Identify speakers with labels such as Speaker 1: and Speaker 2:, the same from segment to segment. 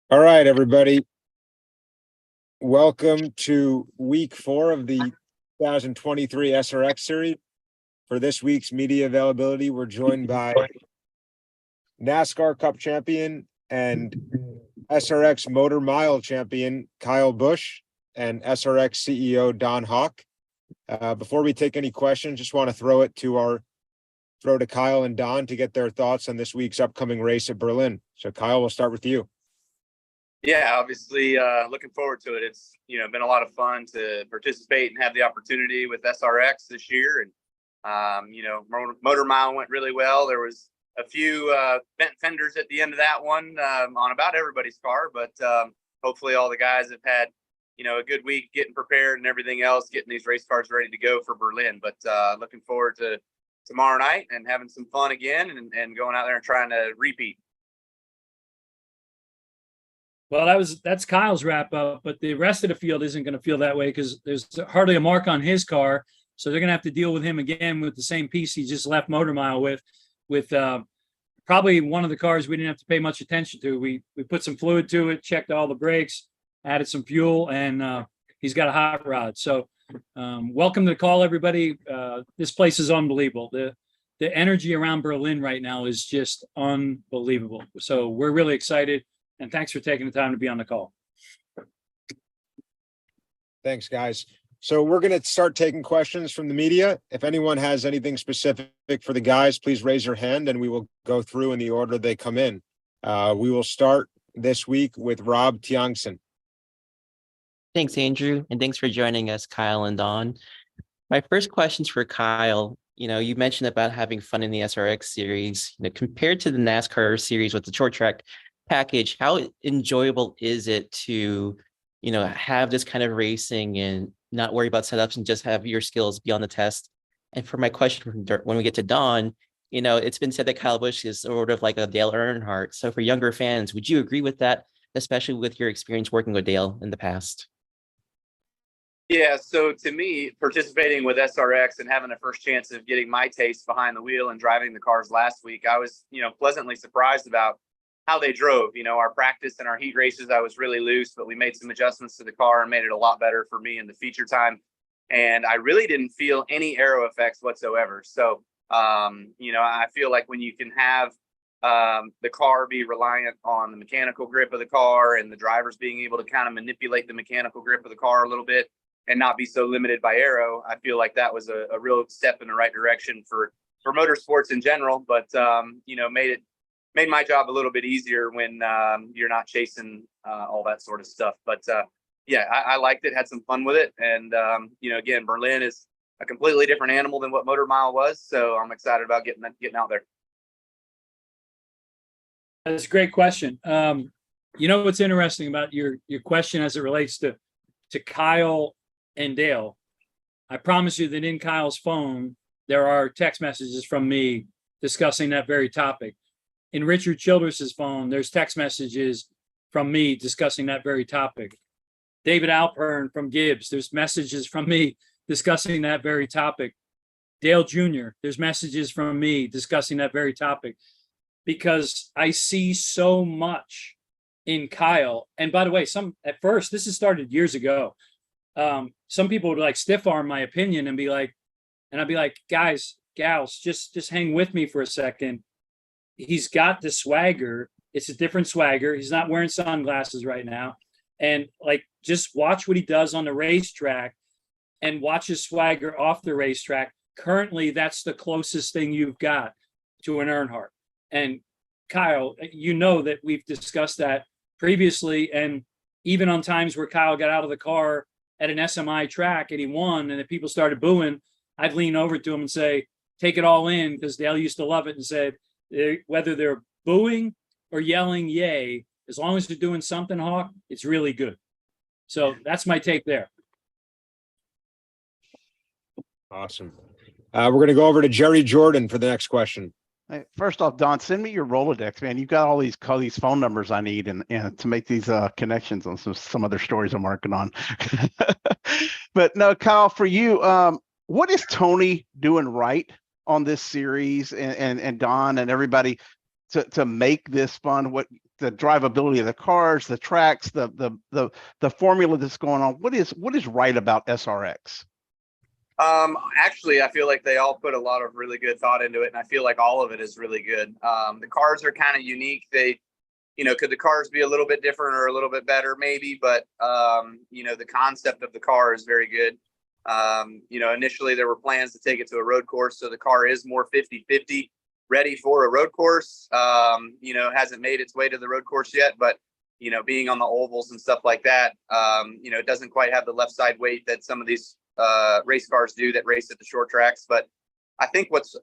Speaker 1: All right, everybody. Welcome to week 4 of the 2023 SRX series. For this week's media availability, we're joined by NASCAR Cup champion and SRX Motor Mile champion Kyle Busch and SRX CEO Don Hawk. Before we take any questions, just want to throw to Kyle and Don to get their thoughts on this week's upcoming race at Berlin. So Kyle, we'll start with you.
Speaker 2: Yeah, obviously looking forward to it. It's, been a lot of fun to participate and have the opportunity with SRX this year. And, Motor Mile went really well. There was a few bent fenders at the end of that one on about everybody's car, but hopefully all the guys have had, a good week getting prepared and everything else, getting these race cars ready to go for Berlin. But looking forward to tomorrow night and having some fun again and going out there and trying to repeat.
Speaker 3: Well, that's Kyle's wrap up, but the rest of the field isn't going to feel that way because there's hardly a mark on his car. So they're going to have to deal with him again with the same piece he just left Motor Mile with probably one of the cars we didn't have to pay much attention to. We put some fluid to it, checked all the brakes, added some fuel, and he's got a hot rod. So welcome to the call, everybody. This place is unbelievable. The energy around Berlin right now is just unbelievable. So we're really excited. And thanks for taking the time to be on the call.
Speaker 1: Thanks, guys. So we're going to start taking questions from the media. If anyone has anything specific for the guys, please raise your hand and we will go through in the order they come in. We will start this week with Rob Tiongson.
Speaker 4: Thanks, Andrew. And thanks for joining us, Kyle and Don. My first question's for Kyle. You mentioned about having fun in the SRX series. Compared to the NASCAR series with the short track package, how enjoyable is it to have this kind of racing and not worry about setups and just have your skills be on the test? And for my question when we get to Don, it's been said that Kyle Busch is sort of like a Dale Earnhardt. So for younger fans, would you agree with that, especially with your experience working with Dale in the past?
Speaker 2: Yeah, so to me, participating with SRX and having the first chance of getting my taste behind the wheel and driving the cars last week, I was pleasantly surprised about how they drove. Our practice and our heat races, I was really loose, but we made some adjustments to the car and made it a lot better for me in the feature time. And I really didn't feel any aero effects whatsoever. So, I feel like when you can have the car be reliant on the mechanical grip of the car and the drivers being able to kind of manipulate the mechanical grip of the car a little bit and not be so limited by aero, I feel like that was a real step in the right direction for motorsports in general, but, made my job a little bit easier when you're not chasing all that sort of stuff. But I liked it, had some fun with it. And, again, Berlin is a completely different animal than what Motor Mile was. So I'm excited about getting out there.
Speaker 3: That's a great question. What's interesting about your question as it relates to Kyle and Dale? I promise you that in Kyle's phone, there are text messages from me discussing that very topic. In Richard Childress's phone, there's text messages from me discussing that very topic. David Alpern from Gibbs, there's messages from me discussing that very topic. Dale Jr., there's messages from me discussing that very topic. Because I see so much in Kyle. And by the way, at first, this has started years ago. Some people would like stiff arm my opinion and I'd be like, guys, gals, just hang with me for a second. He's got the swagger. It's a different swagger. He's not wearing sunglasses right now. And just watch what he does on the racetrack and watch his swagger off the racetrack. Currently, that's the closest thing you've got to an Earnhardt. And Kyle, that we've discussed that previously. And even on times where Kyle got out of the car at an SMI track and he won and the people started booing, I'd lean over to him and say, take it all in, because Dale used to love it and said, whether they're booing or yelling yay, as long as they're doing something, Hawk, it's really good. So that's my take there.
Speaker 1: Awesome. We're going to go over to Jerry Jordan for the next question.
Speaker 5: Hey, first off, Don, send me your Rolodex, man. You've got all these phone numbers I need and to make these connections on some other stories I'm working on. But no, Kyle, for you, what is Tony doing right on this series and Don and everybody to make this fun? the drivability of the cars, the tracks, the formula that's going on? What is right about SRX?
Speaker 2: Actually, I feel like they all put a lot of really good thought into it, and I feel like all of it is really good. The cars are kind of unique. They, could the cars be a little bit different or a little bit better? Maybe, but the concept of the car is very good. Initially there were plans to take it to a road course, so the car is more 50-50 ready for a road course. Hasn't made its way to the road course yet, but being on the ovals and stuff like that, it doesn't quite have the left side weight that some of these race cars do that race at the short tracks. But I think what's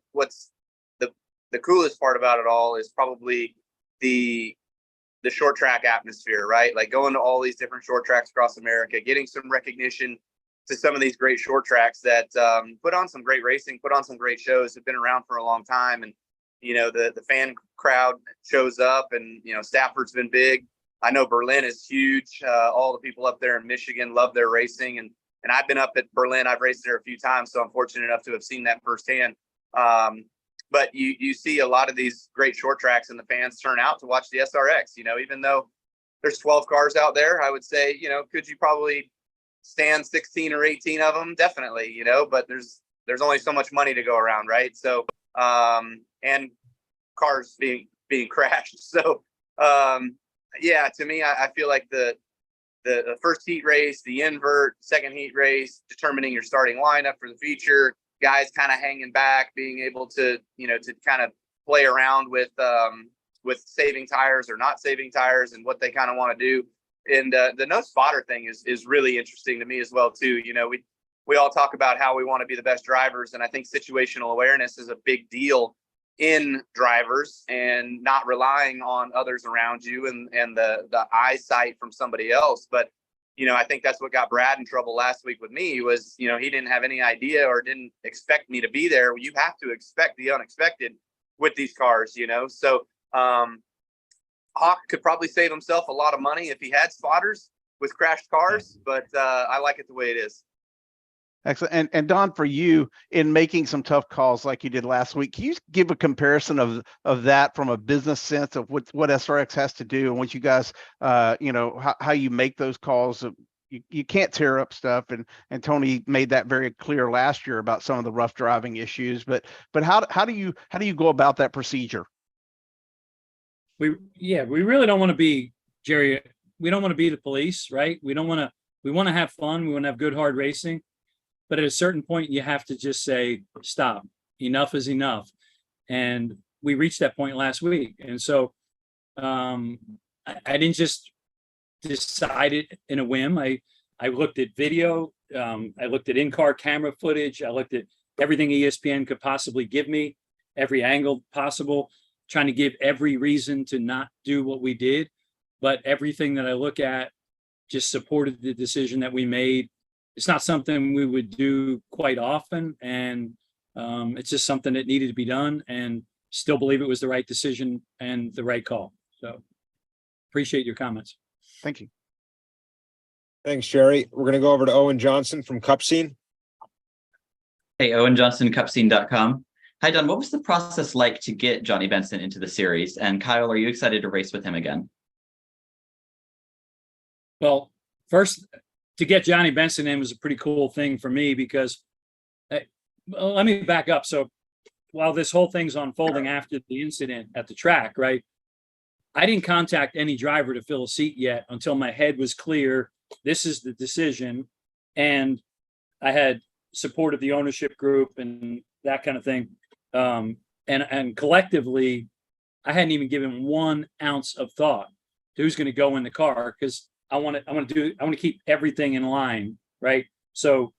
Speaker 2: the coolest part about it all is probably the short track atmosphere, right? Like going to all these different short tracks across America, getting some recognition to some of these great short tracks that put on some great racing, put on some great shows, have been around for a long time. And, the fan crowd shows up, and, Stafford's been big. I know Berlin is huge. All the people up there in Michigan love their racing. And I've been up at Berlin. I've raced there a few times, so I'm fortunate enough to have seen that firsthand. But you see a lot of these great short tracks, and the fans turn out to watch the SRX. Even though there's 12 cars out there, I would say, could you probably stand 16 or 18 of them? Definitely, but there's only so much money to go around, right? So, and cars being crashed. So, to me, I feel like the first heat race, the invert, second heat race, determining your starting lineup for the feature, guys kind of hanging back, being able to, to kind of play around with saving tires or not saving tires and what they kind of want to do. And the no spotter thing is really interesting to me as well too. We all talk about how we want to be the best drivers, and I think situational awareness is a big deal in drivers, and not relying on others around you and the eyesight from somebody else. But I think that's what got Brad in trouble last week with me was, he didn't have any idea or didn't expect me to be there. You have to expect the unexpected with these cars, So Hawk could probably save himself a lot of money if he had spotters with crashed cars, but I like it the way it is.
Speaker 5: Excellent. And Don, for you, in making some tough calls like you did last week, can you give a comparison of that from a business sense of what SRX has to do and what you guys, how you make those calls? You can't tear up stuff, and Tony made that very clear last year about some of the rough driving issues. But how do you go about that procedure?
Speaker 3: We really don't want to be, Jerry. We don't want to be the police, right? We want to have fun. We want to have good, hard racing. But at a certain point, you have to just say, stop, enough is enough. And we reached that point last week. And so I didn't just decide it in a whim. I looked at video. I looked at in-car camera footage. I looked at everything ESPN could possibly give me, every angle possible, trying to give every reason to not do what we did. But everything that I look at just supported the decision that we made. It's not something we would do quite often, and it's just something that needed to be done, and still believe it was the right decision and the right call. So appreciate your comments.
Speaker 5: Thank you.
Speaker 1: Thanks, Jerry. We're going to go over to Owen Johnson from Cup Scene.
Speaker 6: Hey, Owen Johnson, cupscene.com. Hi, Don. What was the process like to get Johnny Benson into the series? And Kyle, are you excited to race with him again?
Speaker 3: Well, first, to get Johnny Benson in was a pretty cool thing for me because let me back up. So while this whole thing's unfolding after the incident at the track, right, I didn't contact any driver to fill a seat yet until my head was clear. This is the decision. And I had support of the ownership group and that kind of thing. And collectively, I hadn't even given 1 ounce of thought to who's going to go in the car because I want to keep everything in line, right? So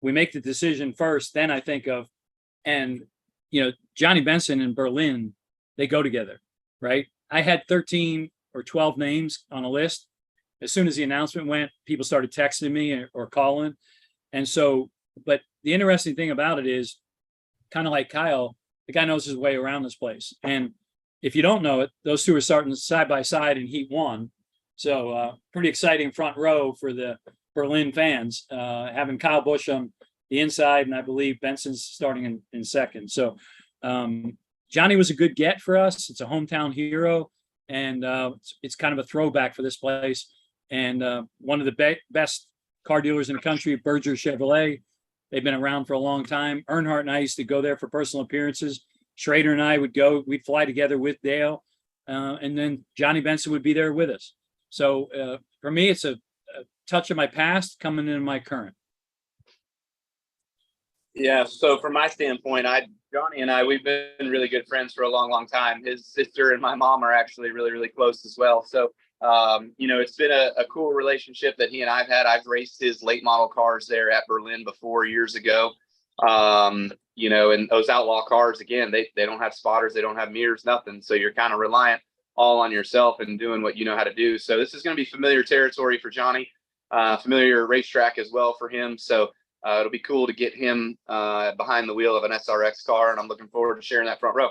Speaker 3: we make the decision first, then I think of, and Johnny Benson and Berlin, they go together, right? I had 13 or 12 names on a list. As soon as the announcement went, people started texting me or calling. And so, but the interesting thing about it is, kind of like Kyle, the guy knows his way around this place. And if you don't know it, those two are starting side by side in heat 1. So pretty exciting front row for the Berlin fans, having Kyle Busch on the inside, and I believe Benson's starting in second. So Johnny was a good get for us. It's a hometown hero, and it's kind of a throwback for this place. And one of the best car dealers in the country, Berger Chevrolet. They've been around for a long time. Earnhardt and I used to go there for personal appearances. Schrader and I would go, we'd fly together with Dale, and then Johnny Benson would be there with us. So for me, it's a touch of my past coming into my current.
Speaker 2: Yeah. So from my standpoint, Johnny and I, we've been really good friends for a long, long time. His sister and my mom are actually really, really close as well. So, it's been a cool relationship that he and I've had. I've raced his late model cars there at Berlin before years ago. And those outlaw cars, again, they don't have spotters, they don't have mirrors, nothing. So you're kind of reliant all on yourself and doing what you know how to do. So this is going to be familiar territory for Johnny, familiar racetrack as well for him. So it'll be cool to get him behind the wheel of an SRX car, and I'm looking forward to sharing that front row.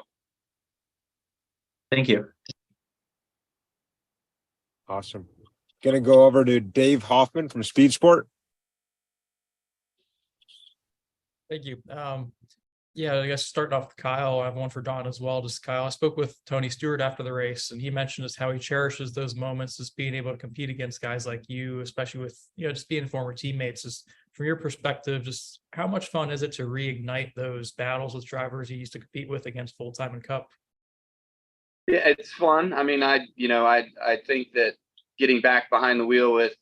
Speaker 6: Thank you.
Speaker 1: Awesome. Going to go over to Dave Hoffman from Speed Sport.
Speaker 7: Thank you. I guess starting off with Kyle, I have one for Don as well. Just Kyle, I spoke with Tony Stewart after the race, and he mentioned just how he cherishes those moments, just being able to compete against guys like you, especially with, just being former teammates. Just from your perspective, just how much fun is it to reignite those battles with drivers you used to compete with against Full-Time and Cup?
Speaker 2: Yeah, it's fun. I mean, I think that getting back behind the wheel with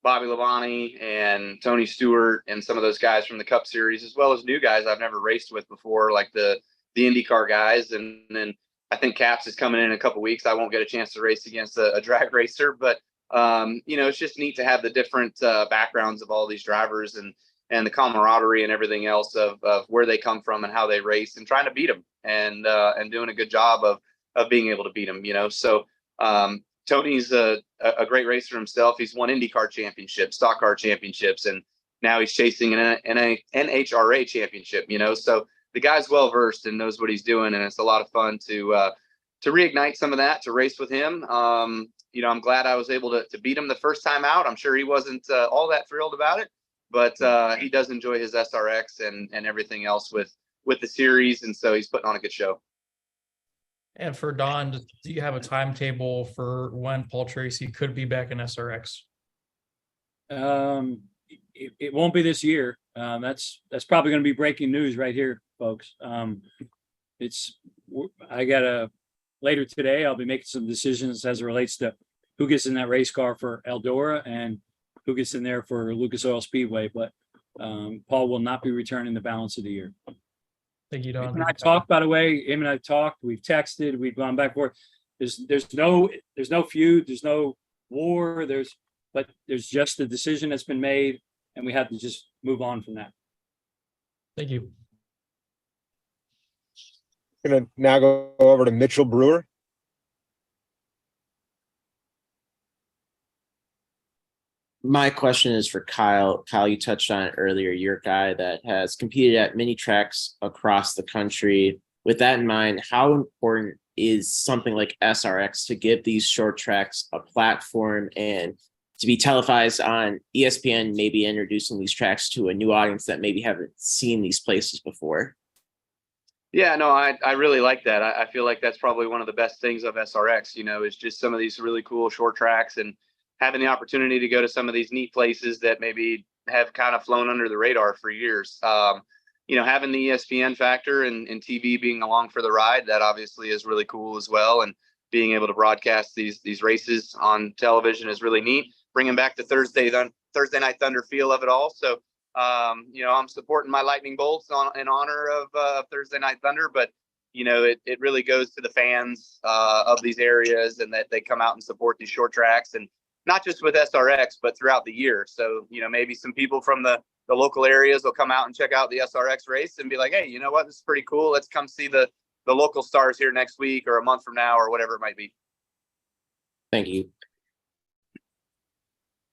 Speaker 2: Bobby Labonte and Tony Stewart and some of those guys from the Cup Series, as well as new guys I've never raced with before, like the IndyCar guys. And then I think Caps is coming in a couple weeks. I won't get a chance to race against a drag racer, but it's just neat to have the different backgrounds of all these drivers and the camaraderie and everything else of where they come from and how they race and trying to beat them and doing a good job of being able to beat them. So Tony's a great racer himself. He's won IndyCar championships, stock car championships, and now he's chasing an NHRA championship, so the guy's well versed and knows what he's doing, and it's a lot of fun to reignite some of that, to race with him. I'm glad I was able to beat him the first time out. I'm sure he wasn't all that thrilled about it, but he does enjoy his SRX and everything else with the series, and so he's putting on a good show.
Speaker 7: And for Don, do you have a timetable for when Paul Tracy could be back in SRX?
Speaker 3: It won't be this year. That's probably going to be breaking news right here, folks. Later today, I'll be making some decisions as it relates to who gets in that race car for Eldora and who gets in there for Lucas Oil Speedway. But Paul will not be returning the balance of the year.
Speaker 7: Thank you, Don.
Speaker 3: Him and I talked, by the way. Him and I talked. We've texted. We've gone back and forth. There's no feud. There's no war. But there's just a decision that's been made, and we have to just move on from that.
Speaker 7: Thank you.
Speaker 1: Going to now go over to Mitchell Brewer.
Speaker 8: My question is for Kyle. Kyle, you touched on it earlier. You're a guy that has competed at many tracks across the country. With that in mind, how important is something like SRX to give these short tracks a platform and to be televised on ESPN, maybe introducing these tracks to a new audience that maybe haven't seen these places before?
Speaker 2: Yeah, no, I really like that. I feel like that's probably one of the best things of SRX, is just some of these really cool short tracks and having the opportunity to go to some of these neat places that maybe have kind of flown under the radar for years. Having the ESPN factor and TV being along for the ride, that obviously is really cool as well. And being able to broadcast these races on television is really neat. Bringing back the Thursday Night Thunder feel of it all. So, I'm supporting my Lightning Bolts in honor of Thursday Night Thunder, but it really goes to the fans of these areas and that they come out and support these short tracks, and not just with SRX, but throughout the year. So, maybe some people from the local areas will come out and check out the SRX race and be like, hey, you know what? This is pretty cool. Let's come see the local stars here next week or a month from now or whatever it might be.
Speaker 8: Thank you.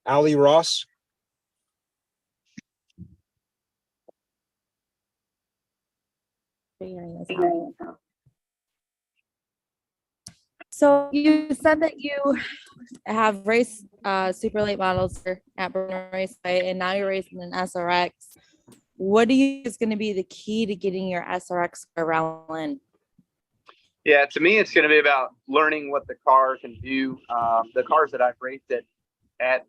Speaker 1: Ali Ross.
Speaker 9: So you said that you have raced super late models at Berlin Raceway, and now you're racing an SRX. What do you think is going to be the key to getting your SRX around Berlin?
Speaker 2: Yeah, to me, it's going to be about learning what the car can do. The cars that I've raced at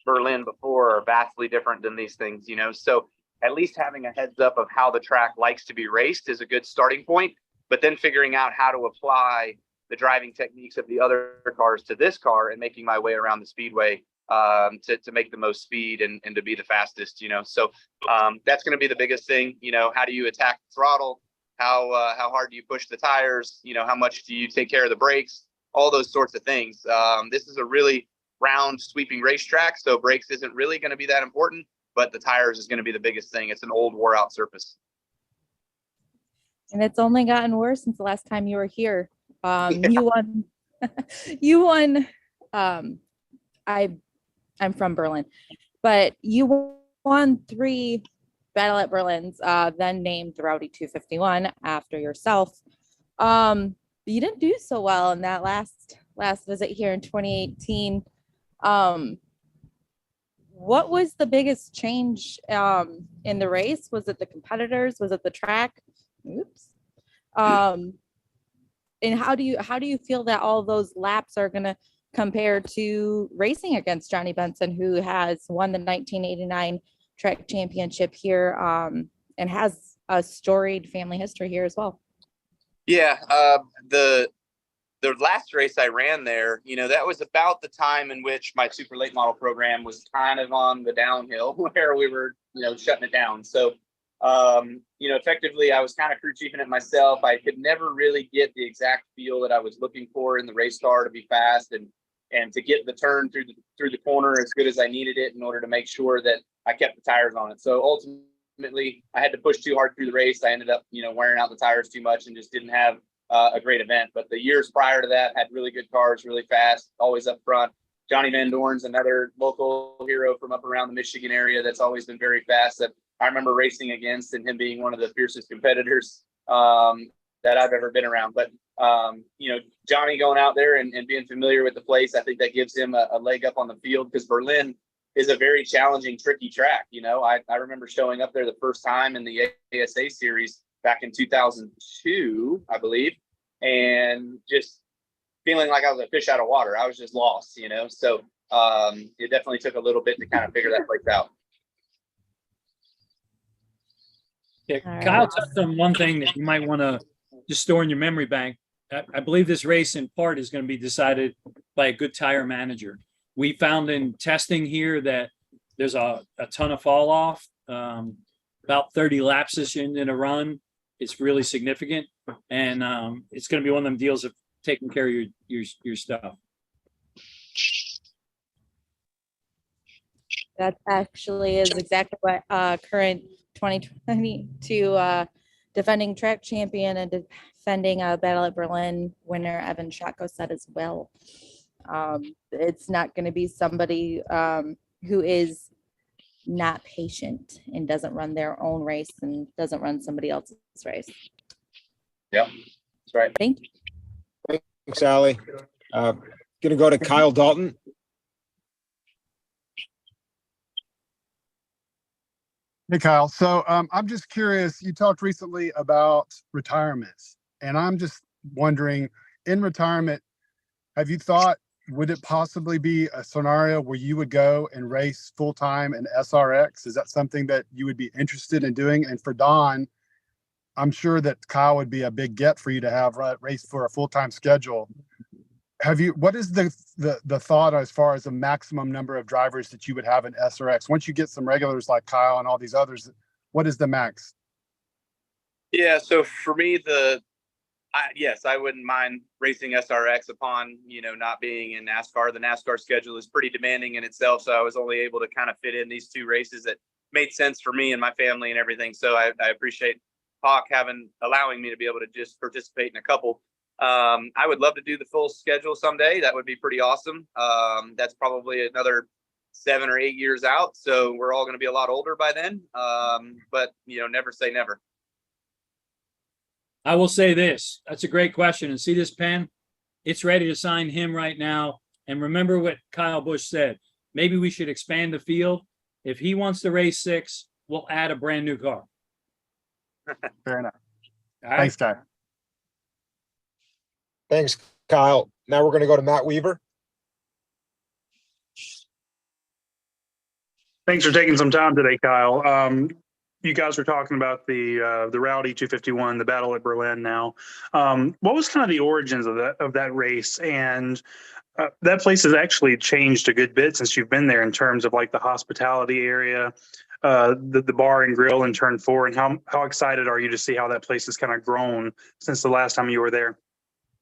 Speaker 2: Berlin before are vastly different than these things, you know. So at least having a heads up of how the track likes to be raced is a good starting point. But then figuring out how to apply the driving techniques of the other cars to this car and making my way around the speedway to make the most speed and to be the fastest, you know. So that's going to be the biggest thing. You know, how do you attack the throttle? How hard do you push the tires? You know, how much do you take care of the brakes? All those sorts of things. This is a really round sweeping racetrack, so brakes isn't really going to be that important, but the tires is going to be the biggest thing. It's an old wore out surface.
Speaker 9: And it's only gotten worse since the last time you were here. You won. You won. I'm from Berlin, but you won 3 Battle at Berlin's, then named the Rowdy 251 after yourself. You didn't do so well in that last visit here in 2018. What was the biggest change in the race? Was it the competitors? Was it the track? Oops. And how do you feel that all those laps are going to compare to racing against Johnny Benson, who has won the 1989 track championship here and has a storied family history here as well?
Speaker 2: Yeah, the last race I ran there, you know, that was about the time in which my super late model program was kind of on the downhill where we were, you know, shutting it down. So, you know, effectively I was kind of crew chiefing it myself. I could never really get the exact feel that I was looking for in the race car to be fast and to get the turn through the corner as good as I needed it in order to make sure that I kept the tires on it. So ultimately I had to push too hard through the race. I ended up, you know, wearing out the tires too much and just didn't have a great event. But the years prior to that had really good cars, really fast, always up front. Johnny Van Dorn's another local hero from up around the Michigan area that's always been very fast that I remember racing against, and him being one of the fiercest competitors that I've ever been around. But, you know, Johnny going out there and being familiar with the place, I think that gives him a leg up on the field, because Berlin is a very challenging, tricky track. You know, I remember showing up there the first time in the ASA series back in 2002, I believe, and just feeling like I was a fish out of water. I was just lost, you know. So it definitely took a little bit to kind of figure that place out.
Speaker 3: Yeah, Kyle touched on one thing that you might want to just store in your memory bank. I believe this race in part is going to be decided by a good tire manager. We found in testing here that there's a ton of fall off, about 30 laps in a run. It's really significant, and it's going to be one of them deals of taking care of your stuff.
Speaker 9: That actually is exactly what current 2022 defending track champion and defending Battle at Berlin winner Evan Shotko said as well. It's not going to be somebody who is not patient and doesn't run their own race and doesn't run somebody else's race.
Speaker 2: Yeah, that's right.
Speaker 9: Thank you.
Speaker 1: Thanks, Allie. Gonna go to Kyle Dalton.
Speaker 10: Hey, Kyle. So I'm just curious, you talked recently about retirements, and I'm just wondering, in retirement, have you thought, would it possibly be a scenario where you would go and race full-time in SRX? Is that something that you would be interested in doing? And for Don, I'm sure that Kyle would be a big get for you to have race for a full-time schedule. What is the thought as far as the maximum number of drivers that you would have in SRX? Once you get some regulars like Kyle and all these others, what is the max?
Speaker 2: Yeah, so for me, yes, I wouldn't mind racing SRX upon, you know, not being in NASCAR. The NASCAR schedule is pretty demanding in itself, so I was only able to kind of fit in these 2 races that made sense for me and my family and everything. So I appreciate Hawk allowing me to be able to just participate in a couple. I would love to do the full schedule someday. That would be pretty awesome. That's probably another 7 or 8 years out, so we're all going to be a lot older by then. But, you know, never say never.
Speaker 3: I will say this. That's a great question. And see this pen? It's ready to sign him right now. And remember what Kyle Busch said. Maybe we should expand the field. If he wants to race 6, we'll add a brand new car.
Speaker 10: Fair enough.
Speaker 3: All right?
Speaker 10: Thanks, Kyle.
Speaker 1: Thanks, Kyle. Now we're going to go to Matt Weaver.
Speaker 11: Thanks for taking some time today, Kyle. You guys were talking about the Rowdy 251, the Battle at Berlin. Now, what was kind of the origins of that race? And that place has actually changed a good bit since you've been there in terms of like the hospitality area, the bar and grill in Turn 4, and how excited are you to see how that place has kind of grown since the last time you were there?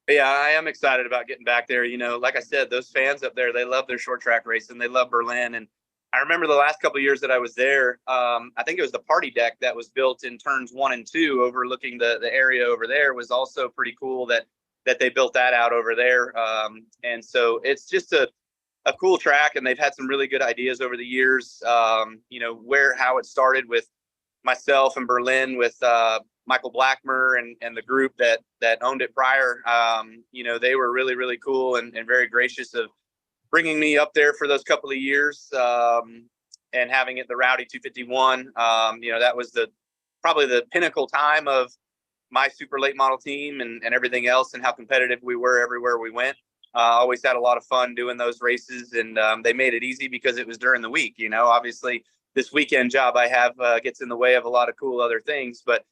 Speaker 2: Yeah, I am excited about getting back there. You know, like I said, those fans up there, they love their short track race and they love Berlin. And I remember the last couple of years that I was there, I think it was the party deck that was built in turns 1 and 2 overlooking the area over there was also pretty cool that they built that out over there. And so it's just a cool track, and they've had some really good ideas over the years. You know, how it started with myself and Berlin with Michael Blackmer and the group that owned it prior. You know, they were really, really cool and very gracious of bringing me up there for those couple of years and having it the Rowdy 251. You know, that was probably the pinnacle time of my super late model team and everything else, and how competitive we were everywhere we went. Always had a lot of fun doing those races, and they made it easy because it was during the week. You know, obviously this weekend job I have gets in the way of a lot of cool other things, but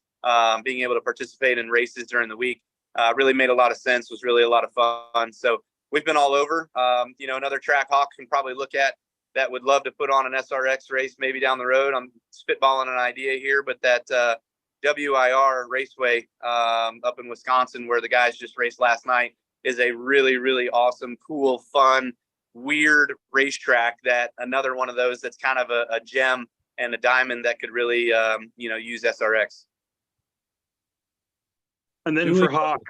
Speaker 2: being able to participate in races during the week really made a lot of sense, was really a lot of fun. So we've been all over. You know, another track Hawk can probably look at that would love to put on an SRX race maybe down the road. I'm spitballing an idea here, but that WIR Raceway up in Wisconsin, where the guys just raced last night, is a really, really awesome, cool, fun, weird racetrack. That another one of those that's kind of a gem and a diamond that could really, you know, use SRX.
Speaker 11: And then for Hawk,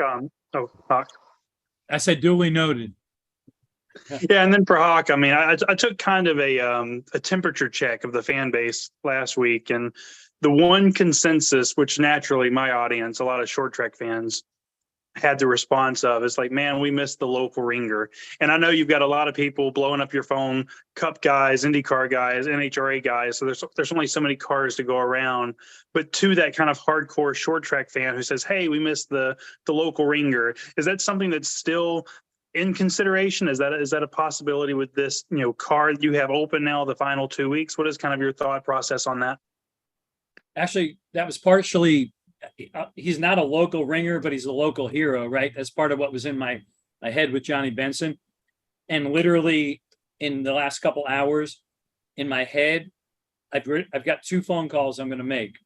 Speaker 11: Hawk.
Speaker 3: I said duly noted.
Speaker 11: Yeah, and then for Hawk, I mean, I took kind of a temperature check of the fan base last week, and the one consensus, which naturally my audience, a lot of short track fans, had the response of, it's like, man, we missed the local ringer. And I know you've got a lot of people blowing up your phone, Cup guys, IndyCar guys, NHRA guys. So there's only so many cars to go around. But to that kind of hardcore short track fan who says, hey, we missed the local ringer, is that something that's still in consideration? Is that a possibility with this, you know, car you have open now the final 2 weeks? What is kind of your thought process on that?
Speaker 3: Actually, that was partially, he's not a local ringer, but he's a local hero, right? That's part of what was in my head with Johnny Benson. And literally in the last couple hours in my head, I've got 2 phone calls I'm going to make.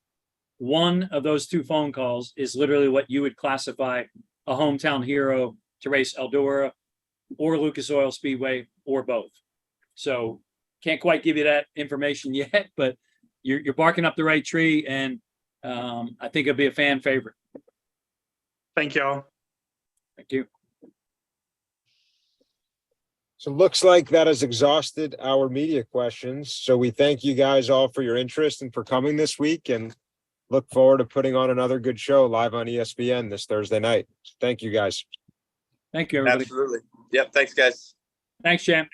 Speaker 3: One of those 2 phone calls is literally what you would classify a hometown hero to race Eldora or Lucas Oil Speedway or both. So can't quite give you that information yet, but you're barking up the right tree, and I think it'll be a fan favorite.
Speaker 11: Thank y'all.
Speaker 3: Thank you.
Speaker 1: So it looks like that has exhausted our media questions. So we thank you guys all for your interest and for coming this week, and look forward to putting on another good show live on ESPN this Thursday night. Thank you guys.
Speaker 3: Thank you, everybody.
Speaker 2: Absolutely. Yep. Thanks, guys.
Speaker 3: Thanks, champ.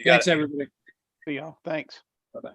Speaker 3: Thanks, everybody.
Speaker 5: See y'all. Thanks.
Speaker 3: Bye-bye.